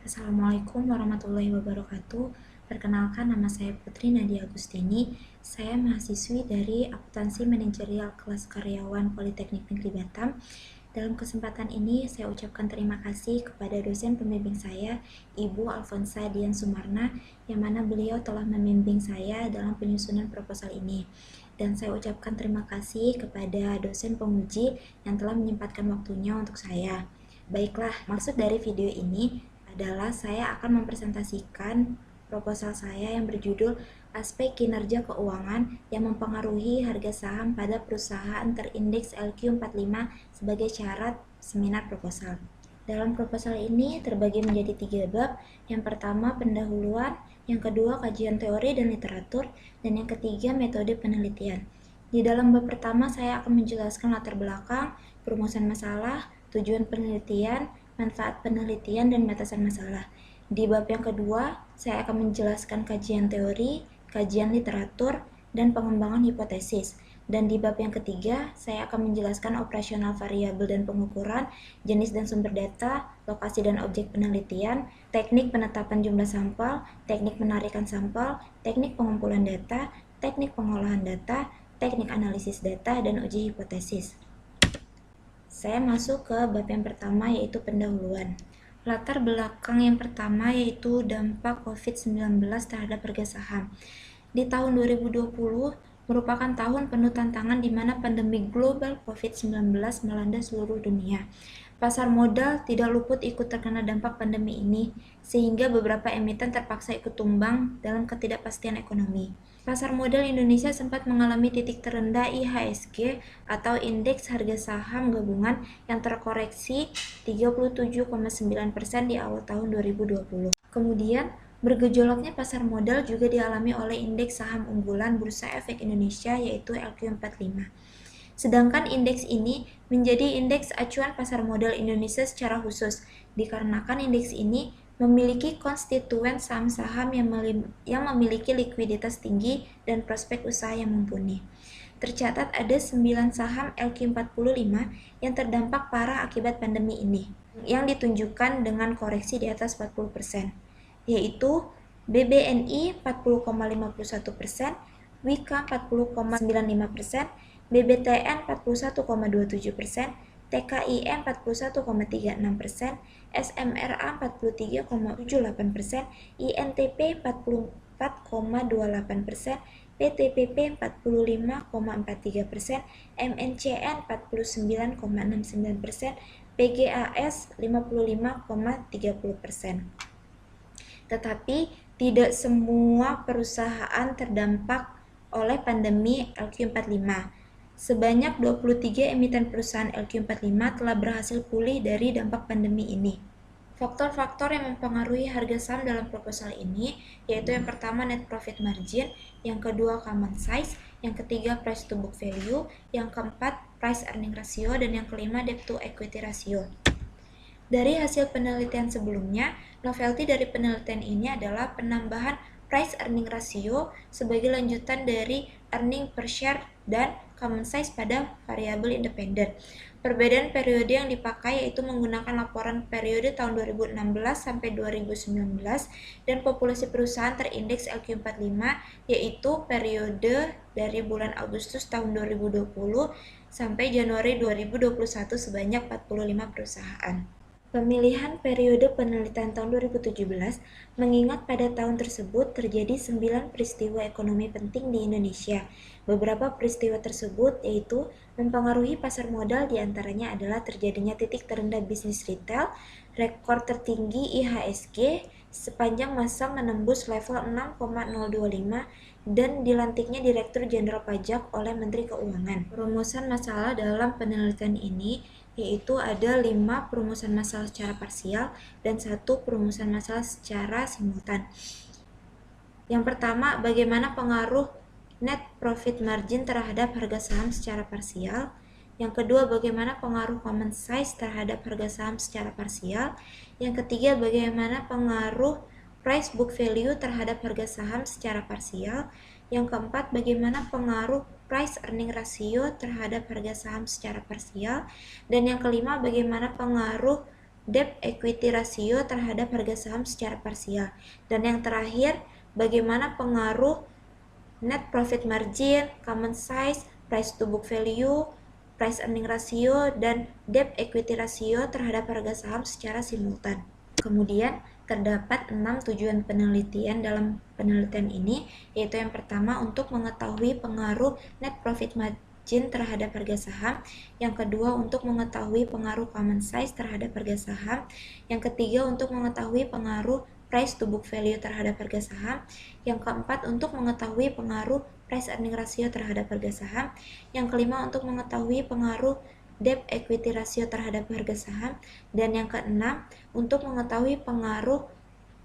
Assalamualaikum warahmatullahi wabarakatuh. Perkenalkan, nama saya Putri Nadia Agustini. Saya mahasiswi dari Akuntansi Manajerial kelas karyawan Politeknik Negeri Batam. Dalam kesempatan ini, saya ucapkan terima kasih kepada dosen pembimbing saya, Ibu Alfonsa Dian Sumarna, yang mana beliau telah membimbing saya dalam penyusunan proposal ini. Dan saya ucapkan terima kasih kepada dosen penguji yang telah menyempatkan waktunya untuk saya. Baiklah, maksud dari video ini adalah saya akan mempresentasikan proposal saya yang berjudul Aspek Kinerja Keuangan yang Mempengaruhi Harga Saham pada Perusahaan Terindeks LQ45 sebagai syarat seminar proposal. Dalam proposal ini terbagi menjadi 3 bab. Yang pertama pendahuluan, yang kedua kajian teori dan literatur, dan yang ketiga metode penelitian. Di dalam bab pertama saya akan menjelaskan latar belakang, perumusan masalah, tujuan penelitian, manfaat penelitian, dan batasan masalah. Di bab yang kedua, saya akan menjelaskan kajian teori, kajian literatur, dan pengembangan hipotesis. Dan di bab yang ketiga, saya akan menjelaskan operasional variabel dan pengukuran, jenis dan sumber data, lokasi dan objek penelitian, teknik penetapan jumlah sampel, teknik penarikan sampel, teknik pengumpulan data, teknik pengolahan data, teknik analisis data, dan uji hipotesis. Saya masuk ke bab yang pertama, yaitu pendahuluan. Latar belakang yang pertama yaitu dampak COVID-19 terhadap harga saham. Di tahun 2020 merupakan tahun penuh tantangan di mana pandemi global COVID-19 melanda seluruh dunia. Pasar modal tidak luput ikut terkena dampak pandemi ini, sehingga beberapa emiten terpaksa ikut tumbang dalam ketidakpastian ekonomi. Pasar modal Indonesia sempat mengalami titik terendah IHSG atau Indeks Harga Saham Gabungan yang terkoreksi 37,9% di awal tahun 2020. Kemudian, bergejolaknya pasar modal juga dialami oleh indeks saham unggulan Bursa Efek Indonesia yaitu LQ45. Sedangkan indeks ini menjadi indeks acuan pasar modal Indonesia secara khusus, dikarenakan indeks ini memiliki konstituen saham-saham yang memiliki likuiditas tinggi dan prospek usaha yang mumpuni. Tercatat ada 9 saham LQ45 yang terdampak parah akibat pandemi ini, yang ditunjukkan dengan koreksi di atas 40%, yaitu BBNI 40,51%, Wika 40,95%, BBTN 41,27%, TKIM 41,36%, SMRA 43,78%, INTP 44,28%, PTPP 45,43%, MNCN 49,69%, PGAS 55,30%. Tetapi tidak semua perusahaan terdampak oleh pandemi LQ45. Sebanyak 23 emiten perusahaan LQ45 telah berhasil pulih dari dampak pandemi ini. Faktor-faktor yang mempengaruhi harga saham dalam proposal ini yaitu yang pertama net profit margin, yang kedua common size, yang ketiga price to book value, yang keempat price earning ratio, dan yang kelima debt to equity ratio. Dari hasil penelitian sebelumnya, novelty dari penelitian ini adalah penambahan price earning ratio sebagai lanjutan dari earning per share dan common size pada variabel independen. Perbedaan periode yang dipakai yaitu menggunakan laporan periode tahun 2016 sampai 2019 dan populasi perusahaan terindeks LQ45 yaitu periode dari bulan Agustus tahun 2020 sampai Januari 2021 sebanyak 45 perusahaan. Pemilihan periode penelitian tahun 2017 mengingat pada tahun tersebut terjadi 9 peristiwa ekonomi penting di Indonesia. Beberapa peristiwa tersebut yaitu mempengaruhi pasar modal, diantaranya adalah terjadinya titik terendah bisnis retail, rekor tertinggi IHSG sepanjang masa menembus level 6,025, dan dilantiknya Direktur Jenderal Pajak oleh Menteri Keuangan. Perumusan masalah dalam penelitian ini yaitu ada 5 perumusan masalah secara parsial dan 1 perumusan masalah secara simultan. Yang pertama, bagaimana pengaruh net profit margin terhadap harga saham secara parsial. Yang kedua, bagaimana pengaruh common size terhadap harga saham secara parsial. Yang ketiga, bagaimana pengaruh price book value terhadap harga saham secara parsial. Yang keempat, bagaimana pengaruh price earning ratio terhadap harga saham secara parsial. Dan yang kelima, bagaimana pengaruh debt equity ratio terhadap harga saham secara parsial. Dan yang terakhir, bagaimana pengaruh net profit margin, common size, price to book value, price earning ratio, dan debt equity ratio terhadap harga saham secara simultan. Kemudian, terdapat 6 tujuan penelitian dalam penelitian ini, yaitu yang pertama untuk mengetahui pengaruh net profit margin terhadap harga saham, yang kedua untuk mengetahui pengaruh common size terhadap harga saham, yang ketiga untuk mengetahui pengaruh price to book value terhadap harga saham, yang keempat untuk mengetahui pengaruh price earning ratio terhadap harga saham, yang kelima untuk mengetahui pengaruh debt equity ratio terhadap harga saham, dan yang keenam untuk mengetahui pengaruh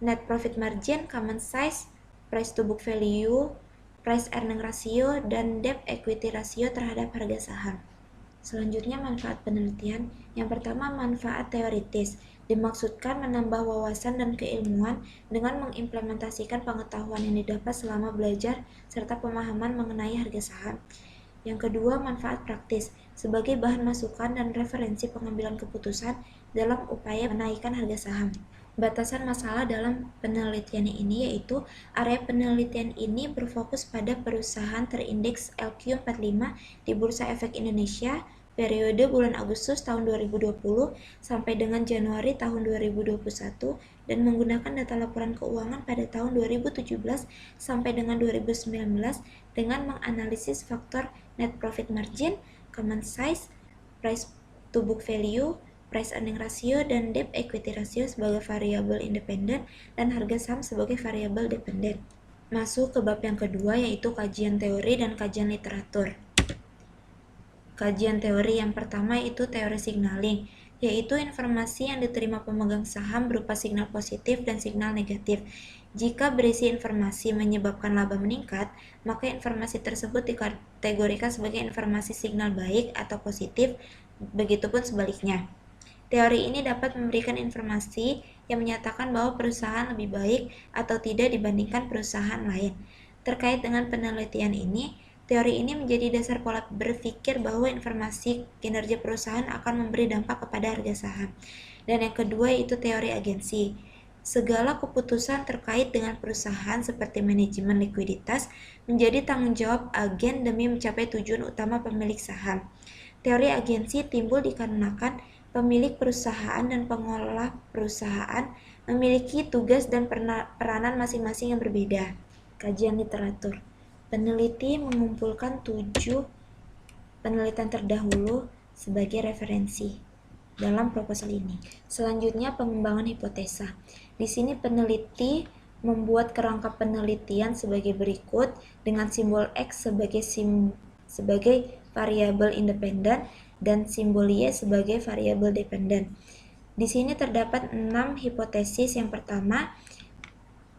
net profit margin, common size, price to book value, price earning ratio, dan debt equity ratio terhadap harga saham. Selanjutnya, manfaat penelitian. Yang pertama, manfaat teoritis. Dimaksudkan menambah wawasan dan keilmuan dengan mengimplementasikan pengetahuan yang didapat selama belajar serta pemahaman mengenai harga saham. Yang kedua, manfaat praktis sebagai bahan masukan dan referensi pengambilan keputusan dalam upaya menaikkan harga saham. Batasan masalah dalam penelitian ini yaitu area penelitian ini berfokus pada perusahaan terindeks LQ45 di Bursa Efek Indonesia periode bulan Agustus tahun 2020 sampai dengan Januari tahun 2021 dan menggunakan data laporan keuangan pada tahun 2017 sampai dengan 2019 dengan menganalisis faktor net profit margin, common size, price to book value, price earning ratio, dan debt equity ratio sebagai variabel independen dan harga saham sebagai variabel dependen. Masuk ke bab yang kedua yaitu kajian teori dan kajian literatur. Kajian teori yang pertama itu teori signaling, yaitu informasi yang diterima pemegang saham berupa signal positif dan signal negatif. Jika berisi informasi menyebabkan laba meningkat, maka informasi tersebut dikategorikan sebagai informasi signal baik atau positif, begitupun sebaliknya. Teori ini dapat memberikan informasi yang menyatakan bahwa perusahaan lebih baik atau tidak dibandingkan perusahaan lain. Terkait dengan penelitian ini, teori ini menjadi dasar pola berpikir bahwa informasi kinerja perusahaan akan memberi dampak kepada harga saham. Dan yang kedua yaitu teori agensi. Segala keputusan terkait dengan perusahaan seperti manajemen likuiditas menjadi tanggung jawab agen demi mencapai tujuan utama pemilik saham. Teori agensi timbul dikarenakan pemilik perusahaan dan pengelola perusahaan memiliki tugas dan peranan masing-masing yang berbeda. Kajian literatur. Peneliti mengumpulkan 7 penelitian terdahulu sebagai referensi dalam proposal ini. Selanjutnya, pengembangan hipotesa. Di sini peneliti membuat kerangka penelitian sebagai berikut dengan simbol X sebagai variabel independen dan simbol Y sebagai variabel dependen. Di sini terdapat 6 hipotesis. Yang pertama,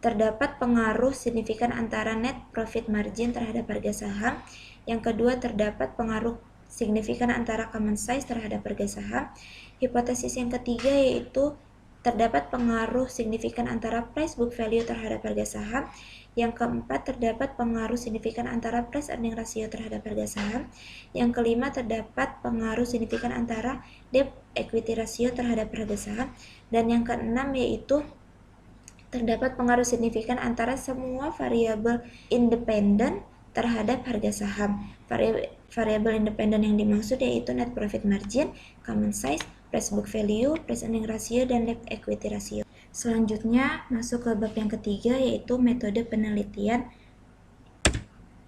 terdapat pengaruh signifikan antara net profit margin terhadap harga saham. Yang kedua, terdapat pengaruh signifikan antara common size terhadap harga saham. Hipotesis yang ketiga yaitu terdapat pengaruh signifikan antara price book value terhadap harga saham. Yang keempat, terdapat pengaruh signifikan antara price earning ratio terhadap harga saham. Yang kelima, terdapat pengaruh signifikan antara debt equity ratio terhadap harga saham. Dan yang keenam yaitu terdapat pengaruh signifikan antara semua variabel independen terhadap harga saham. Variabel independen yang dimaksud yaitu net profit margin, common size, price book value, price earning ratio, dan debt equity ratio. Selanjutnya masuk ke bab yang ketiga yaitu metode penelitian.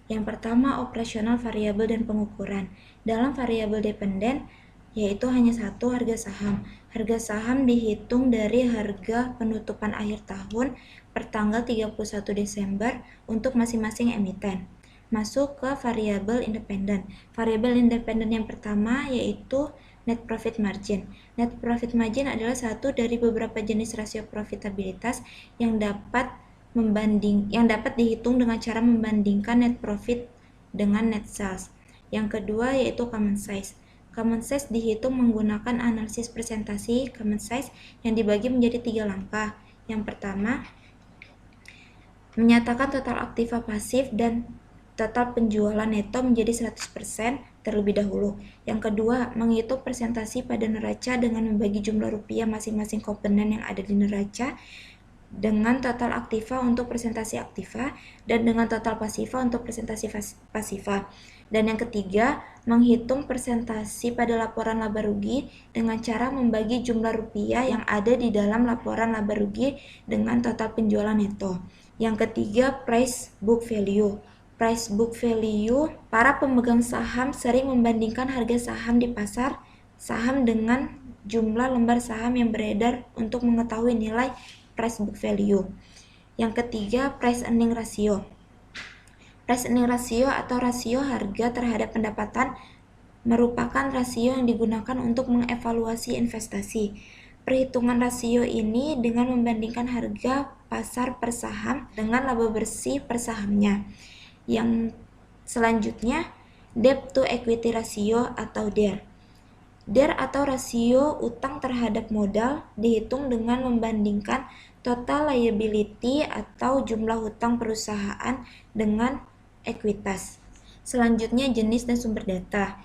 Yang pertama, operasional variabel dan pengukuran. Dalam variabel dependen yaitu hanya satu, harga saham. Harga saham dihitung dari harga penutupan akhir tahun per tanggal 31 Desember untuk masing-masing emiten. Masuk ke variabel independen. Variabel independen yang pertama yaitu net profit margin. Net profit margin adalah satu dari beberapa jenis rasio profitabilitas yang dapat dihitung dengan cara membandingkan net profit dengan net sales. Yang kedua yaitu common size. Common size dihitung menggunakan analisis presentasi common size yang dibagi menjadi 3 langkah. Yang pertama, menyatakan total aktiva pasif dan total penjualan neto menjadi 100% terlebih dahulu. Yang kedua, menghitung persentase pada neraca dengan membagi jumlah rupiah masing-masing komponen yang ada di neraca dengan total aktiva untuk presentasi aktiva dan dengan total pasiva untuk presentasi pasiva. Dan yang ketiga, menghitung presentasi pada laporan laba rugi dengan cara membagi jumlah rupiah yang ada di dalam laporan laba rugi dengan total penjualan neto. Yang ketiga, price book value. Price book value, para pemegang saham sering membandingkan harga saham di pasar saham dengan jumlah lembar saham yang beredar untuk mengetahui nilai price book value. Yang ketiga, price earning ratio. Price earning ratio atau rasio harga terhadap pendapatan merupakan rasio yang digunakan untuk mengevaluasi investasi. Perhitungan rasio ini dengan membandingkan harga pasar per saham dengan laba bersih per sahamnya. Yang selanjutnya, debt to equity ratio atau DER. DER atau rasio utang terhadap modal dihitung dengan membandingkan total liability atau jumlah hutang perusahaan dengan ekuitas. Selanjutnya, jenis dan sumber data.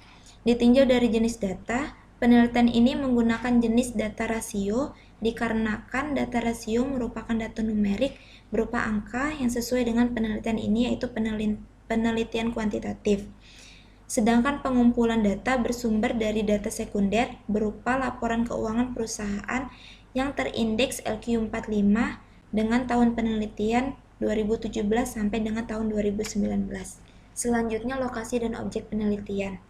Ditinjau dari jenis data, penelitian ini menggunakan jenis data rasio dikarenakan data rasio merupakan data numerik berupa angka yang sesuai dengan penelitian ini, yaitu penelitian kuantitatif. Sedangkan pengumpulan data bersumber dari data sekunder berupa laporan keuangan perusahaan yang terindeks LQ45 dengan tahun penelitian 2017 sampai dengan tahun 2019. Selanjutnya, lokasi dan objek penelitian.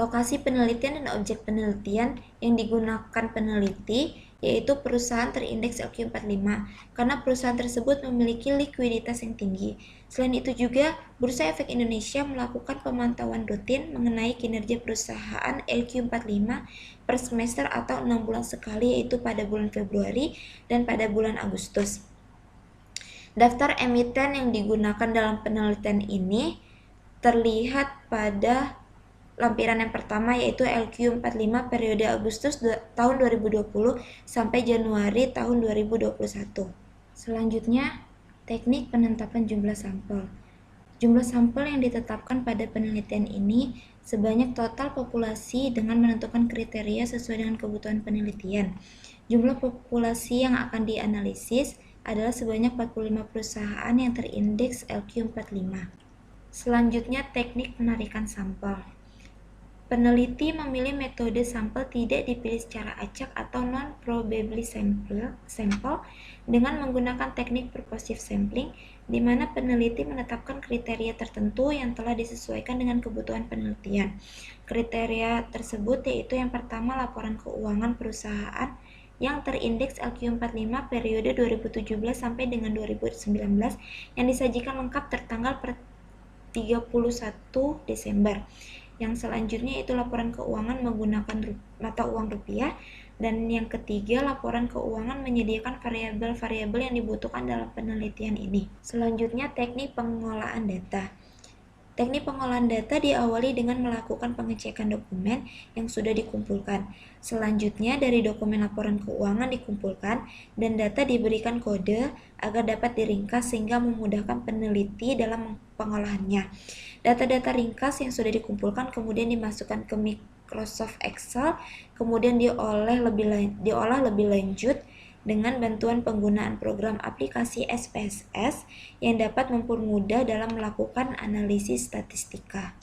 Lokasi penelitian dan objek penelitian yang digunakan peneliti yaitu perusahaan terindeks LQ45 karena perusahaan tersebut memiliki likuiditas yang tinggi. Selain itu juga, Bursa Efek Indonesia melakukan pemantauan rutin mengenai kinerja perusahaan LQ45 per semester atau 6 bulan sekali, yaitu pada bulan Februari dan pada bulan Agustus. Daftar emiten yang digunakan dalam penelitian ini terlihat pada lampiran yang pertama, yaitu LQ45 periode Agustus tahun 2020 sampai Januari tahun 2021. Selanjutnya, teknik penetapan jumlah sampel. Jumlah sampel yang ditetapkan pada penelitian ini sebanyak total populasi dengan menentukan kriteria sesuai dengan kebutuhan penelitian. Jumlah populasi yang akan dianalisis adalah sebanyak 45 perusahaan yang terindeks LQ45. Selanjutnya, teknik penarikan sampel. Peneliti memilih metode sampel tidak dipilih secara acak atau non-probability sample dengan menggunakan teknik purposive sampling, di mana peneliti menetapkan kriteria tertentu yang telah disesuaikan dengan kebutuhan penelitian. Kriteria tersebut yaitu yang pertama, laporan keuangan perusahaan yang terindeks LQ45 periode 2017 sampai dengan 2019 yang disajikan lengkap tertanggal per 31 Desember. Yang selanjutnya itu laporan keuangan menggunakan mata uang rupiah. Dan yang ketiga, laporan keuangan menyediakan variabel-variabel yang dibutuhkan dalam penelitian ini. Selanjutnya, teknik pengolahan data. Teknik pengolahan data diawali dengan melakukan pengecekan dokumen yang sudah dikumpulkan. Selanjutnya, dari dokumen laporan keuangan dikumpulkan dan data diberikan kode agar dapat diringkas sehingga memudahkan peneliti dalam pengolahannya. Data-data ringkas yang sudah dikumpulkan kemudian dimasukkan ke Microsoft Excel, kemudian diolah lebih lanjut dengan bantuan penggunaan program aplikasi SPSS yang dapat mempermudah dalam melakukan analisis statistika.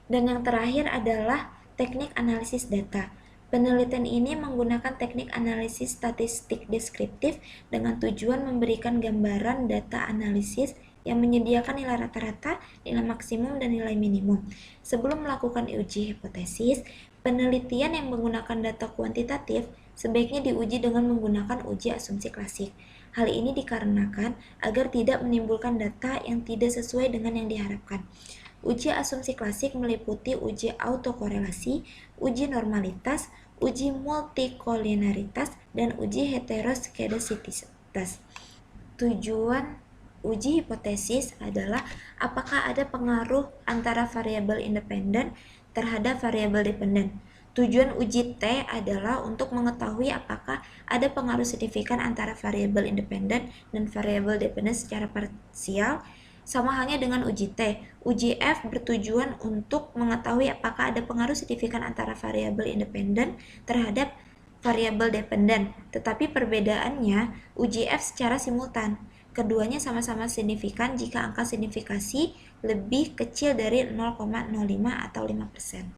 Dan yang terakhir adalah teknik analisis data. Penelitian ini menggunakan teknik analisis statistik deskriptif dengan tujuan memberikan gambaran data analisis yang menyediakan nilai rata-rata, nilai maksimum, dan nilai minimum. Sebelum melakukan uji hipotesis, penelitian yang menggunakan data kuantitatif sebaiknya diuji dengan menggunakan uji asumsi klasik. Hal ini dikarenakan agar tidak menimbulkan data yang tidak sesuai dengan yang diharapkan. Uji asumsi klasik meliputi uji autokorelasi, uji normalitas, uji multikoliniaritas, dan uji heteroskedasisitas. Tujuan uji hipotesis adalah apakah ada pengaruh antara variabel independen terhadap variabel dependen. Tujuan uji T adalah untuk mengetahui apakah ada pengaruh signifikan antara variabel independen dan variabel dependen secara parsial. Sama halnya dengan uji T. Uji F bertujuan untuk mengetahui apakah ada pengaruh signifikan antara variabel independen terhadap variabel dependen, tetapi perbedaannya uji F secara simultan. Keduanya sama-sama signifikan jika angka signifikasi lebih kecil dari 0,05 atau 5%.